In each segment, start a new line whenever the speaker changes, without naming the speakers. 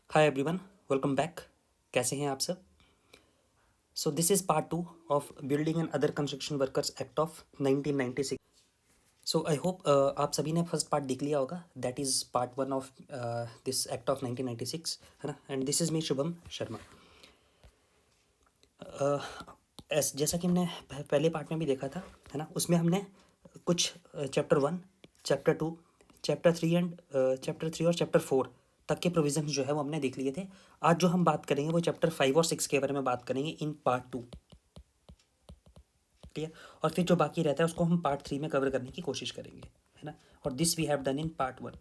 Hi everyone, welcome back. कैसे हैं आप सब? So this is part 2 of building and other construction workers act of 1996। So I hope आप सभी ने फर्स्ट पार्ट देख लिया होगा। That is part 1 of this act of 1996, है ना। And this is me Shubham Sharma. जैसा कि हमने पहले पार्ट में भी देखा था, है ना, उसमें हमने कुछ chapter 1, chapter 2, chapter 3 and chapter 3 और चैप्टर 4 तक के प्रोविजन जो है वो हमने देख लिए थे। आज जो हम बात करेंगे वो चैप्टर 5 और 6 के बारे में बात करेंगे इन पार्ट 2। ठीक है, और फिर जो बाकी रहता है उसको हम पार्ट 3 में कवर करने की कोशिश करेंगे, है ना। और this we have done in part 1।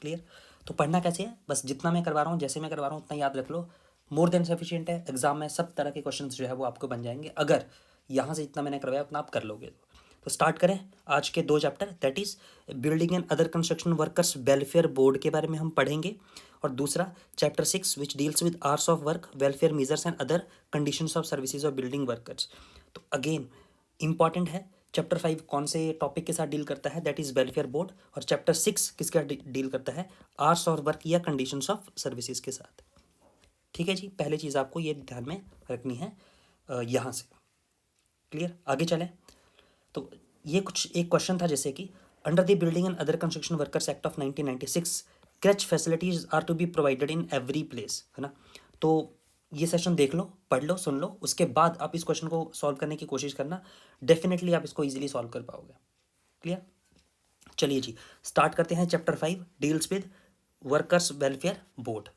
Clear? तो पढ़ना कैसे है, बस जितना मैं करवा रहा हूँ, जैसे मैं करवा रहा हूँ उतना याद रख लो। मोर देन सफिशिएंट है। एग्जाम में सब तरह के क्वेश्चंस जो है वो आपको बन जाएंगे अगर यहाँ से जितना मैंने करवाया उतना आप कर लोगे तो स्टार्ट करें आज के 2 chapter, that is building and other construction workers welfare board के बारे में हम पढ़ेंगे। और दूसरा chapter 6 which deals with hours of work, welfare measures and other conditions of services of building workers. तो अगेन इंपॉर्टेंट है। चैप्टर 5 कौन से टॉपिक के साथ डील करता है, दैट इज वेलफेयर बोर्ड। और चैप्टर 6 किसका डील करता है, आवर्स ऑफ वर्क या कंडीशंस ऑफ सर्विसेज के साथ। ठीक है जी, पहले चीज़ आपको ये ध्यान में रखनी है यहाँ से। क्लियर? आगे चलें। तो ये कुछ एक क्वेश्चन था जैसे कि under the building and other construction workers act of 1996 creche facilities are to be provided in every place, है ना। तो ये सेशन देख लो, पढ़ लो, सुन लो, उसके बाद आप इस क्वेश्चन को सॉल्व करने की कोशिश करना। डेफिनेटली आप इसको इजीली सॉल्व कर पाओगे। क्लियर? चलिए जी, स्टार्ट करते हैं। Chapter 5 deals with workers welfare board.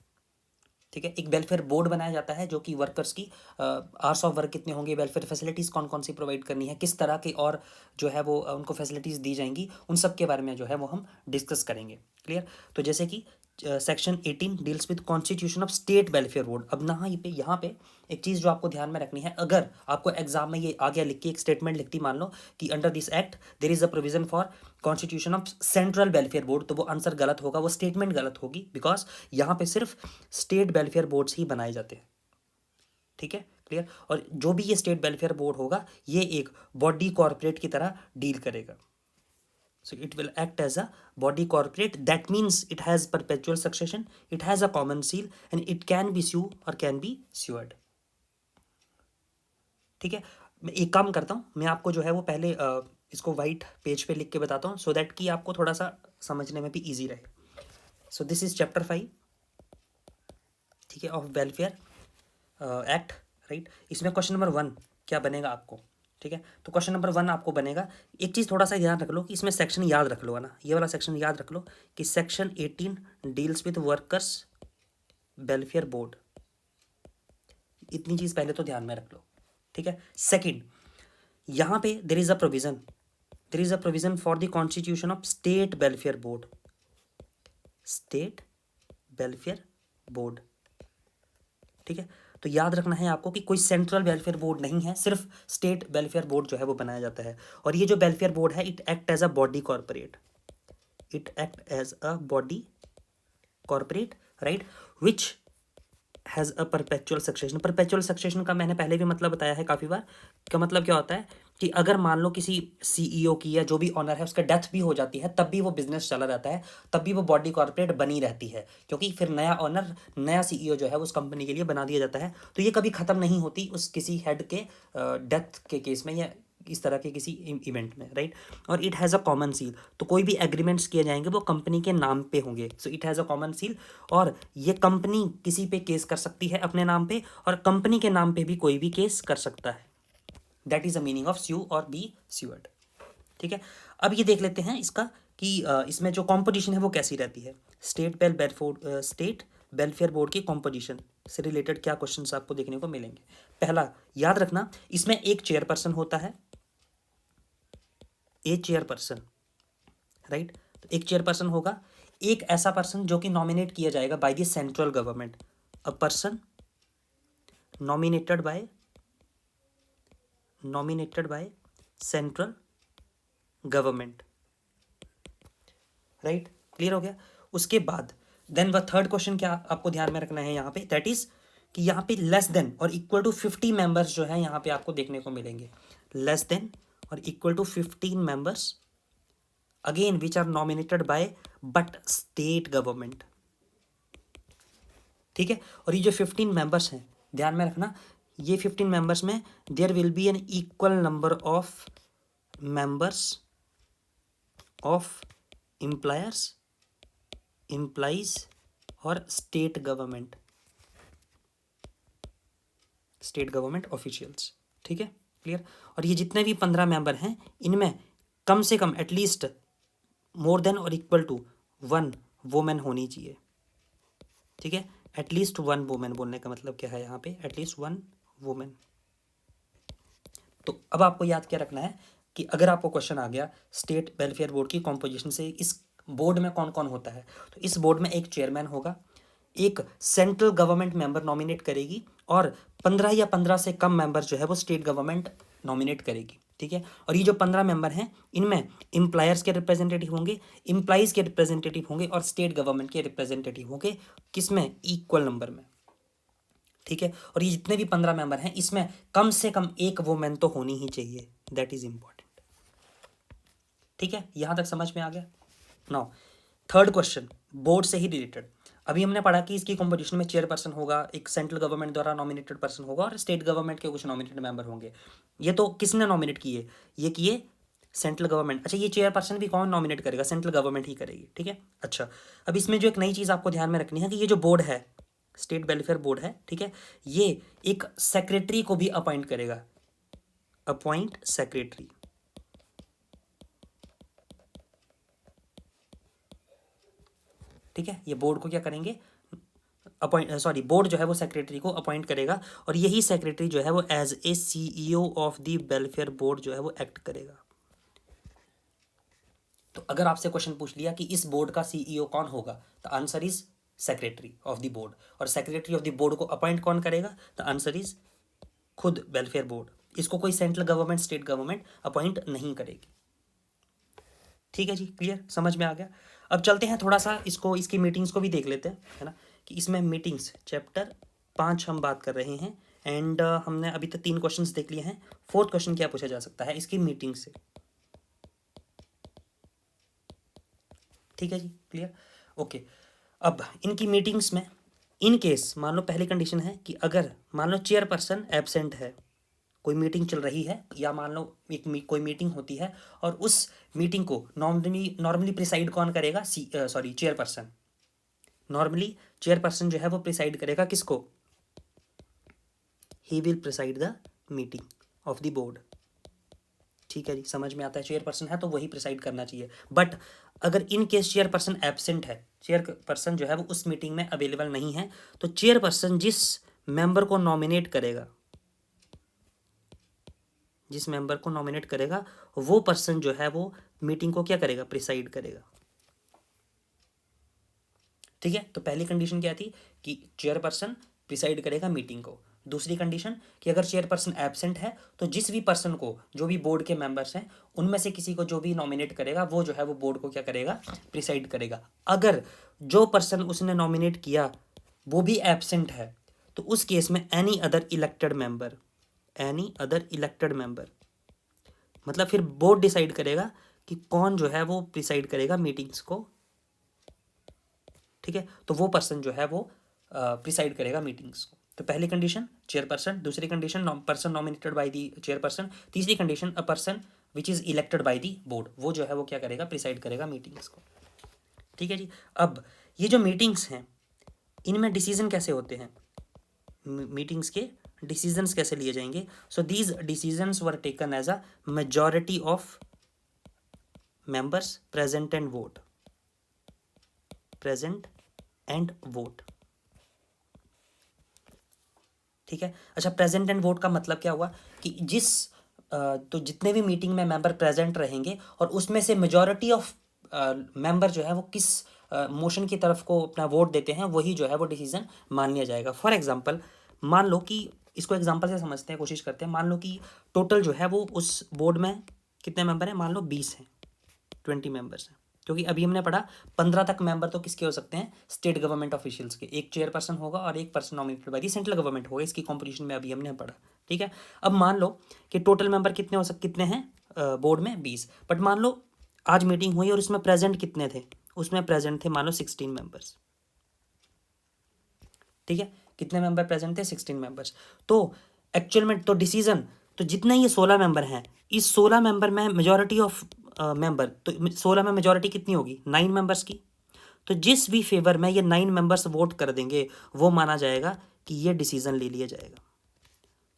ठीक है, एक वेलफेयर बोर्ड बनाया जाता है जो कि वर्कर्स की आवर्स ऑफ वर्क कितने होंगे, वेलफेयर फैसिलिटीज़ कौन कौन सी प्रोवाइड करनी है, किस तरह की और जो है वो उनको फैसिलिटीज़ दी जाएंगी, उन सब के बारे में जो है वो हम डिस्कस करेंगे। क्लियर? तो जैसे कि section 18 deals with constitution of state welfare board. अब यहाँ पे एक चीज़ जो आपको ध्यान में रखनी है, अगर आपको एग्जाम में ये आ गया लिख के, एक स्टेटमेंट लिखती मान लो कि under this act there is a provision for constitution of central welfare board, तो वो आंसर गलत होगा, वो स्टेटमेंट गलत होगी, बिकॉज यहाँ पे सिर्फ स्टेट वेलफेयर बोर्ड्स ही बनाए जाते हैं। ठीक है, क्लियर? और जो भी ये स्टेट वेलफेयर बोर्ड होगा ये एक बॉडी कॉर्पोरेट की तरह डील करेगा। So it will act as a body corporate. That means it has perpetual succession, it has a common seal, and it can be sued or can be sued. ठीक है, मैं एक काम करता हूँ, मैं आपको जो है वो पहले इसको वाइट पेज पे लिख के बताता हूँ सो दैट कि आपको थोड़ा सा समझने में भी इजी रहे। सो दिस इज चैप्टर 5, ठीक है, ऑफ वेलफेयर एक्ट, राइट। इसमें क्वेश्चन नंबर 1 क्या बनेगा आपको? ठीक है, तो क्वेश्चन नंबर 1 आपको बनेगा, एक चीज़ थोड़ा सा ध्यान रख लो कि इसमें सेक्शन याद रख लो, है ना, ये वाला सेक्शन याद रख लो कि section 18 deals with workers welfare board. इतनी चीज़ पहले तो ध्यान में रख लो। ठीक है, सेकंड, यहाँ पे there is a provision for the constitution of state welfare board, state welfare board. ठीक है, तो याद रखना है आपको कि कोई सेंट्रल वेलफेयर बोर्ड नहीं है, सिर्फ स्टेट वेलफेयर बोर्ड जो है वो बनाया जाता है। और ये जो वेलफेयर बोर्ड है it act as a body corporate, it act as a body corporate, right, which has a perpetual succession. Perpetual succession का मैंने पहले भी मतलब बताया है काफ़ी बार। का मतलब क्या होता है कि अगर मान लो किसी सीईओ की या जो भी ऑनर है उसका डेथ भी हो जाती है तब भी वो बिजनेस चला रहता है, तब भी वो बॉडी कॉर्पोरेट बनी रहती है, क्योंकि फिर नया ऑनर, नया सीईओ जो है उस कंपनी के लिए बना दिया जाता है। तो ये कभी ख़त्म नहीं होती उस किसी हेड के डेथ के केस में या इस तरह के किसी इवेंट में, राइट। और it has a common seal, तो कोई भी एग्रीमेंट्स किए जाएंगे वो कंपनी के नाम पे होंगे। So it has a common seal, और ये कंपनी किसी पे केस कर सकती है अपने नाम पे, और कंपनी के नाम पे भी कोई भी केस कर सकता है। That is the meaning of sue और बी स्यूअर्ड। ठीक है, अब ये देख लेते हैं इसका कि इसमें जो कॉम्पोजिशन है वो कैसी रहती है। स्टेट वेलफेयर बोर्ड की कॉम्पोजिशन से रिलेटेड क्या क्वेश्चंस आपको देखने को मिलेंगे। पहला, याद रखना इसमें एक चेयरपर्सन होता है, एक चेयरपर्सन, राइट। तो एक चेयरपर्सन होगा, एक ऐसा पर्सन जो कि नॉमिनेट किया जाएगा by the central government, a person nominated by central government, right. Clear हो गया? उसके बाद देन व थर्ड क्वेश्चन क्या आपको ध्यान में रखना है यहाँ पे, दैट इज कि यहाँ पे लेस देन और इक्वल टू 50 मेंबर्स जो है यहाँ पे आपको देखने को मिलेंगे। लेस देन और equal to 15 members, again which are nominated by but state government, ठीक है। और ये जो 15 मेंबर्स हैं, ध्यान में रखना, ये 15 मेंबर्स में there will be an equal number of members of employers, employees और स्टेट गवर्नमेंट ऑफिशियल्स। ठीक है, क्लियर। और ये जितने भी 15 मेंबर हैं, इनमें कम से कम एटलीस्ट मोर देन और इक्वल टू 1 वुमेन होनी चाहिए। ठीक है, एटलीस्ट 1 वुमेन बोलने का मतलब क्या है यहाँ पे, एटलीस्ट 1 वुमेन। तो अब आपको याद क्या रखना है कि अगर आपको क्वेश्चन आ गया स्टेट वेलफेयर बोर्ड की कॉम्पोजिशन से, इस बोर्ड में कौन कौन होता है, तो इस बोर्ड में एक चेयरमैन होगा, एक सेंट्रल गवर्नमेंट मेंबर नॉमिनेट करेगी, और 15 या 15 से कम मेंबर जो है वो स्टेट गवर्नमेंट नॉमिनेट करेगी। ठीक है, और ये जो 15 मेंबर हैं, इनमें एम्प्लॉयर्स के रिप्रेजेंटेटिव होंगे, एम्प्लॉइज के रिप्रेजेंटेटिव होंगे और स्टेट गवर्नमेंट के रिप्रेजेंटेटिव होंगे, किसमें, इक्वल नंबर में। ठीक है, और ये जितने भी 15 मेंबर हैं, इसमें कम से कम एक वुमेन तो होनी ही चाहिए, दैट इज इंपॉर्टेंट। ठीक है, यहां तक समझ में आ गया। नाउ थर्ड क्वेश्चन, बोर्ड से ही रिलेटेड। अभी हमने पढ़ा कि इसकी कंपोजिशन में चेयरपर्सन होगा, एक सेंट्रल गवर्नमेंट द्वारा नॉमिनेटेड पर्सन होगा और स्टेट गवर्नमेंट के कुछ नॉमिनेटेड मेंबर होंगे। ये तो किसने नॉमिनेट किए, ये किए सेंट्रल गवर्नमेंट। अच्छा, ये चेयरपर्सन भी कौन नॉमिनेट करेगा, सेंट्रल गवर्नमेंट ही करेगी। ठीक है, अच्छा, अब इसमें जो एक नई चीज़ आपको ध्यान में रखनी है कि ये जो बोर्ड है, स्टेट वेलफेयर बोर्ड है, ठीक है, ये एक सेक्रेटरी को भी अपॉइंट करेगा, अपॉइंट सेक्रेटरी। ठीक है, ये बोर्ड को क्या करेंगे, बोर्ड जो है वो सेक्रेटरी को अपॉइंट करेगा, और यही सेक्रेटरी जो है वो as a CEO of the welfare board जो है वो एक्ट करेगा। तो अगर आपसे क्वेश्चन पूछ लिया कि इस बोर्ड का सीईओ कौन होगा, the answer is secretary of the board. और सेक्रेटरी ऑफ द बोर्ड को अपॉइंट कौन करेगा, द आंसर इज खुद वेलफेयर बोर्ड। इसको कोई central government, state government appoint नहीं करेगी। ठीक है जी, क्लियर, समझ में आ गया। अब चलते हैं थोड़ा सा इसको, इसकी मीटिंग्स को भी देख लेते हैं, है ना, कि इसमें मीटिंग्स चैप्टर 5 हम बात कर रहे हैं। एंड हमने अभी तक 3 क्वेश्चंस देख लिए हैं। फोर्थ क्वेश्चन क्या पूछा जा सकता है इसकी मीटिंग से। ठीक है जी, क्लियर, ओके। अब इनकी मीटिंग्स में इन केस मान लो पहली कंडीशन है कि अगर मान लो चेयरपर्सन एब्सेंट है, कोई मीटिंग चल रही है, या मान लो कोई मीटिंग होती है और उस मीटिंग को नॉर्मली प्रिसाइड कौन करेगा, चेयरपर्सन। नॉर्मली चेयरपर्सन जो है वो प्रिसाइड करेगा किसको, he will preside the meeting of the board. ठीक है जी, समझ में आता है, चेयरपर्सन है तो वही प्रिसाइड करना चाहिए। बट अगर इन केस चेयरपर्सन एब्सेंट है, चेयरपर्सन जो है वो उस मीटिंग में अवेलेबल नहीं है, तो चेयरपर्सन जिस मेंबर को नॉमिनेट करेगा, जिस मेंबर को नॉमिनेट करेगा, वो पर्सन जो है वो मीटिंग को क्या करेगा, प्रिसाइड करेगा। ठीक है, तो पहली कंडीशन क्या थी कि चेयरपर्सन प्रिसाइड करेगा मीटिंग को। दूसरी कंडीशन कि अगर चेयरपर्सन एब्सेंट है तो जिस भी पर्सन को, जो भी बोर्ड के मेंबर्स हैं उनमें से किसी को जो भी नॉमिनेट करेगा, वो जो है वो बोर्ड को क्या करेगा, प्रिसाइड करेगा। अगर जो पर्सन उसने नॉमिनेट किया वो भी एब्सेंट है, तो उस केस में एनी अदर इलेक्टेड मेंबर, मतलब फिर बोर्ड डिसाइड करेगा कि कौन जो है वो प्रिसाइड करेगा मीटिंग्स को। ठीक है, तो वो पर्सन जो है वो प्रिसाइड करेगा मीटिंग्स को। तो पहली कंडीशन चेयरपर्सन, दूसरी condition person nominated by the chairperson, तीसरी condition a person which is elected by the board, वो जो है वो क्या करेगा, प्रिसाइड करेगा मीटिंग्स को। ठीक है जी, अब ये जो मीटिंग्स हैं इनमें डिसीजन कैसे होते हैं, मीटिंग्स के डिसीजंस कैसे लिए जाएंगे। So these decisions were taken as a majority of members present and vote. ठीक है, अच्छा, प्रेजेंट एंड वोट का मतलब क्या हुआ कि तो जितने भी मीटिंग में मेंबर प्रेजेंट रहेंगे और उसमें से मेजॉरिटी ऑफ मेंबर जो है वो किस मोशन की तरफ को अपना वोट देते हैं, वही जो है वो डिसीजन मान लिया जाएगा। फॉर एग्जांपल, मान लो कि इसको एग्जांपल से समझते हैं, कोशिश करते हैं। मान लो कि टोटल जो है वो उस बोर्ड में कितने मेंबर हैं, मान लो 20 हैं, 20 मेंबर्स हैं, क्योंकि अभी हमने पढ़ा 15 तक मेंबर तो किसके हो सकते हैं, स्टेट गवर्नमेंट ऑफिशियल्स के। एक चेयरपर्सन होगा और एक person nominated by the central government होगा, इसकी कॉम्पोजिशन में अभी हमने पढ़ा। ठीक है, अब मान लो कि टोटल मेंबर कितने हैं बोर्ड में, 20। बट मान लो आज मीटिंग हुई और उसमें प्रेजेंट कितने थे, उसमें प्रेजेंट थे मान लो 16 मेंबर्स। ठीक है, कितने मेंबर प्रेजेंट थे, 16 मेंबर्स। तो एक्चुअल में तो डिसीजन, तो जितने ये 16 मेंबर हैं, इस 16 मेंबर में मेजॉरिटी ऑफ मेंबर, तो 16 में मेजॉरिटी कितनी होगी, 9 मेंबर्स की। तो जिस भी फेवर में ये 9 मेंबर्स वोट कर देंगे वो माना जाएगा कि ये डिसीजन ले लिया जाएगा।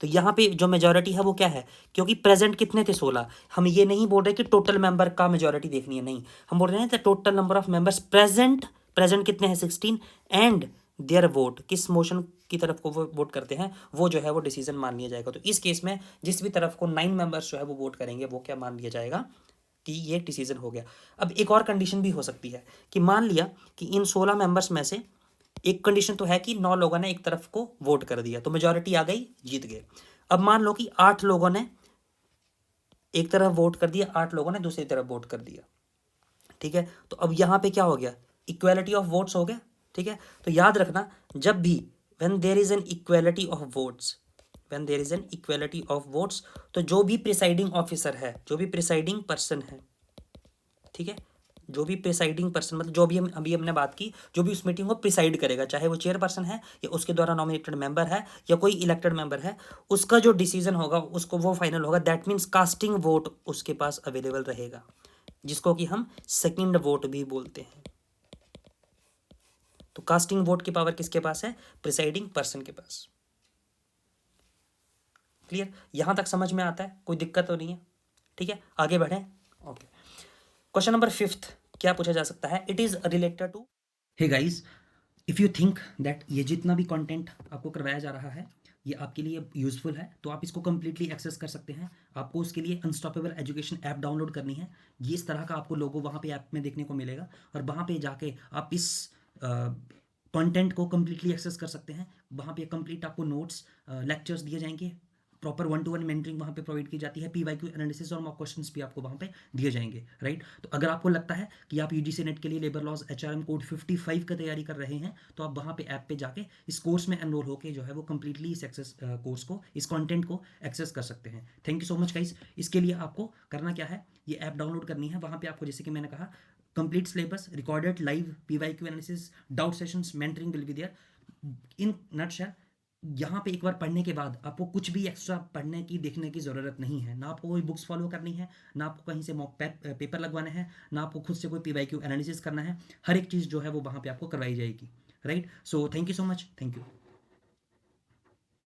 तो यहाँ पे जो मेजॉरिटी है वो क्या है, क्योंकि प्रेजेंट कितने थे, 16। हम ये नहीं बोल रहे कि टोटल मेंबर का मेजॉरिटी देखनी है, नहीं, हम बोल रहे हैं total number of members present, present कितने हैं, 16, एंड देयर वोट, किस मोशन की तरफ को वो वोट करते हैं, वो जो है वो डिसीजन मान लिया जाएगा। तो इस केस में जिस भी तरफ को 9 मेंबर्स जो है वो वोट करेंगे वो क्या मान लिया जाएगा कि ये डिसीजन हो गया। अब एक और कंडीशन भी हो सकती है कि मान लिया कि इन 16 मेंबर्स में से एक कंडीशन तो है कि 9 लोगों ने एक तरफ को वोट कर दिया, तो मेजॉरिटी आ गई, जीत गए। अब मान लो कि 8 लोगों ने एक तरफ वोट कर दिया, 8 लोगों ने दूसरी तरफ वोट कर दिया, ठीक है। तो अब यहां पे क्या हो गया, इक्वेलिटी ऑफ वोट्स हो गया, ठीक है। तो याद रखना, जब भी when there is an equality of votes, when there is an equality of votes, तो जो भी प्रिसाइडिंग ऑफिसर है, जो भी प्रिसाइडिंग पर्सन है, ठीक है, जो भी प्रिसाइडिंग पर्सन, मतलब जो भी हम अभी हमने बात की, जो भी उस मीटिंग को प्रिसाइड करेगा, चाहे वो चेयरपर्सन है या उसके द्वारा नॉमिनेटेड मेंबर है या कोई इलेक्टेड मेंबर है, उसका जो डिसीजन होगा उसको वो फाइनल होगा। दैट मीन्स कास्टिंग वोट उसके पास अवेलेबल रहेगा, जिसको कि हम सेकंड वोट भी बोलते हैं। तो कास्टिंग वोट की पावर किसके पास है, प्रिसाइडिंग पर्सन के पास। क्लियर, यहां तक समझ में आता है, कोई दिक्कत तो नहीं है, ठीक है, आगे बढ़ें। ओके, क्वेश्चन नंबर 5 क्या पूछा जा सकता है, it is related to, hey guys, if you think that ये जितना भी कंटेंट आपको करवाया जा रहा है ये आपके लिए यूज़फुल है, तो आप इसको कम्प्लीटली एक्सेस कर सकते हैं। आपको उसके लिए अनस्टॉपेबल एजुकेशन ऐप डाउनलोड करनी है। ये इस तरह का आपको लोगो वहाँ पे ऐप में देखने को मिलेगा, और वहाँ पे जाके आप इस कंटेंट को कम्प्लीटली एक्सेस कर सकते हैं। वहाँ पे कंप्लीट आपको नोट्स, लेक्चर्स दिए जाएंगे, प्रॉपर 1-to-1 मेंटरिंग वहाँ पे प्रोवाइड की जाती है, PYQ एनालिसिस और मॉक क्वेश्चंस भी आपको वहाँ पे दिए जाएंगे, राइट। तो अगर आपको लगता है कि आप UGC नेट के लिए लेबर लॉज HRM कोड 55 का तैयारी कर रहे हैं, तो आप वहाँ पे ऐप पे जाके इस कोर्स में एनरोल होकर जो है वो कम्प्लीटली इस एक्सेस कोर्स को, इस कॉन्टेंट को एक्सेस कर सकते हैं। Thank you so much guys. इसके लिए आपको करना क्या है, ये ऐप डाउनलोड करनी है। वहाँ पे आपको, जैसे कि मैंने कहा, complete syllabus, recorded live PYQ analysis, doubt sessions, mentoring will be there. In nutshell, यहाँ पे एक बार पढ़ने के बाद आपको कुछ भी एक्स्ट्रा पढ़ने की, देखने की ज़रूरत नहीं है। ना आपको कोई बुक्स फॉलो करनी है, ना आपको कहीं से मॉक पेपर लगवाना है, ना आपको खुद से कोई PYQ एनालिसिस करना है। हर एक चीज़ जो है वो वहाँ पे आपको करवाई जाएगी, right. So thank you so much, thank you.